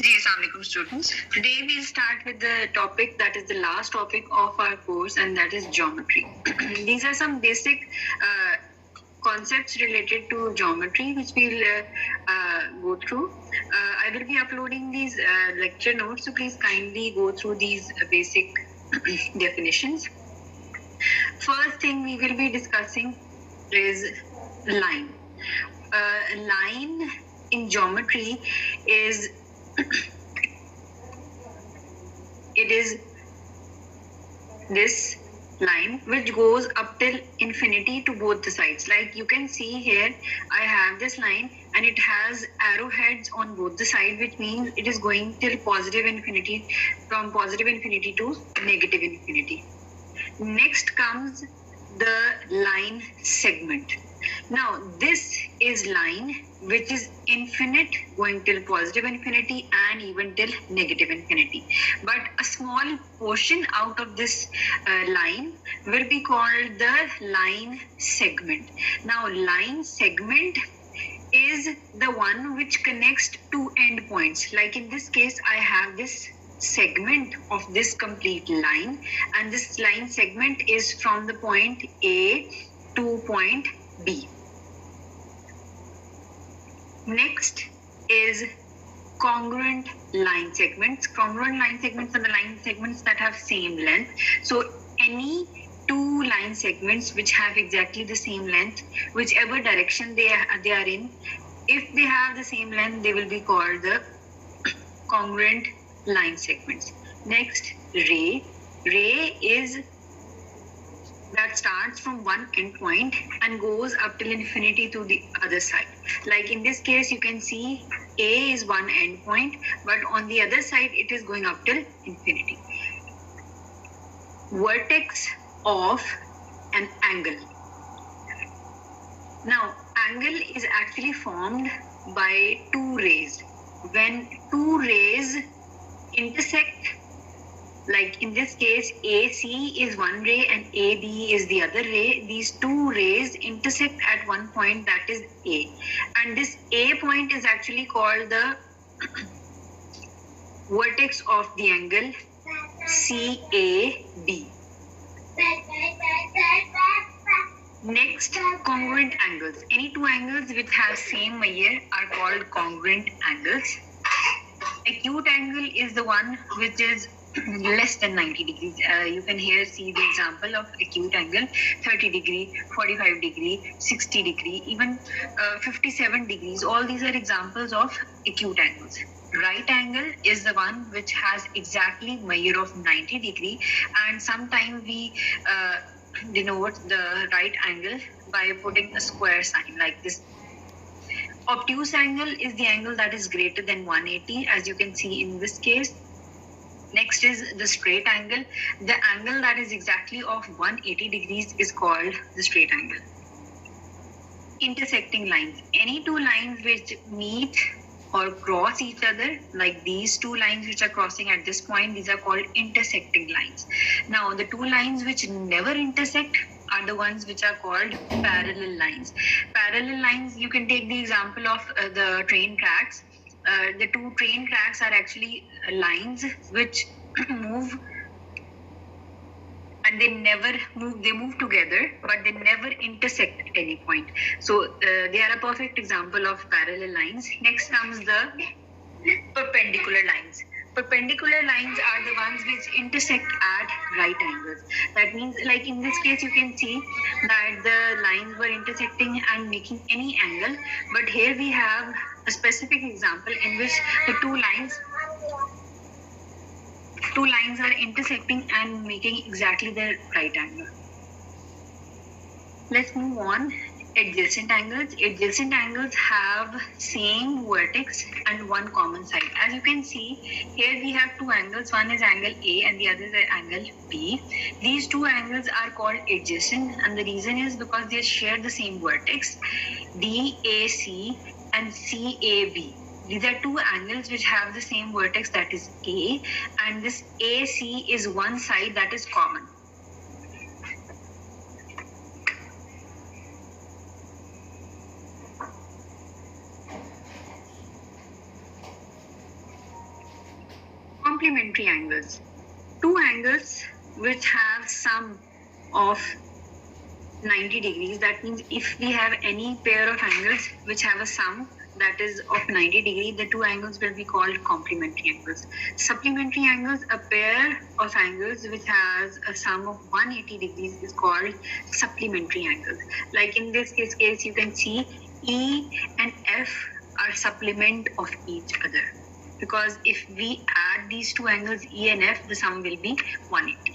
Ji, Assalamualaikum students. Today we'll start with the topic that is the last topic of our course, and that is geometry. These are some basic concepts related to geometry which we'll go through. I will be uploading these lecture notes, so please kindly go through these basic definitions. First thing we will be discussing is line. Line in geometry is it is this line which goes up till infinity to both the sides. Like you can see here, I have this line and it has arrowheads on both the sides, which means it is going till positive infinity, from positive infinity to negative infinity. Next comes the line segment. Now this is line which is infinite, going till positive infinity and even till negative infinity. But a small portion out of this line will be called the line segment. Now line segment is the one which connects two endpoints. Like in this case, I have this segment of this complete line, and this line segment is from the point A to point B. Next is congruent line segments. Congruent line segments are the line segments that have same length. So any two line segments which have exactly the same length, whichever direction they are in, if they have the same length, they will be called the congruent line segments. Next, ray. Ray is that starts from one endpoint and goes up till infinity to the other side. Like in this case, you can see A is one endpoint, but on the other side, it is going up till infinity. Vertex of an angle. Now, angle is actually formed by two rays. When two rays intersect, like in this case, AC is one ray and AB is the other ray. These two rays intersect at one point, that is A. And this A point is actually called the vertex of the angle CAB. Next, congruent angles. Any two angles which have same measure are called congruent angles. Acute angle is the one which is less than 90 degrees. You can here see the example of acute angle: 30 degree, 45 degree, 60 degree, even 57 degrees. All these are examples of acute angles. Right angle is the one which has exactly measure of 90 degree, and sometimes we denote the right angle by putting a square sign like this. Obtuse angle is the angle that is greater than 180, as you can see in this case. Next is the straight angle. The angle that is exactly of 180 degrees is called the straight angle. Intersecting lines. Any two lines which meet or cross each other, like these two lines which are crossing at this point, these are called intersecting lines. Now, the two lines which never intersect are the ones which are called parallel lines. Parallel lines, you can take the example of the train tracks. The two train tracks are actually lines which move, and they never move. They move together, but they never intersect at any point. So they are a perfect example of parallel lines. Next comes the perpendicular lines. Perpendicular lines are the ones which intersect at right angles. That means, like in this case, you can see that the lines were intersecting and making any angle, but here we have a specific example in which the two lines are intersecting and making exactly the right angle. Let's move on. Adjacent angles. Adjacent angles have same vertex and one common side. As you can see, here we have two angles. One is angle A and the other is angle B. These two angles are called adjacent, and the reason is because they share the same vertex, DAC and CAB. These are two angles which have the same vertex, that is A, and this AC is one side that is common. complementary angles. Two angles which have sum of 90 degrees. That means if we have any pair of angles which have a sum that is of 90 degrees, the two angles will be called complementary angles. Supplementary angles, a pair of angles which has a sum of 180 degrees is called supplementary angles. Like in this case, you can see E and F are supplement of each other, because if we add these two angles E and F, the sum will be 180.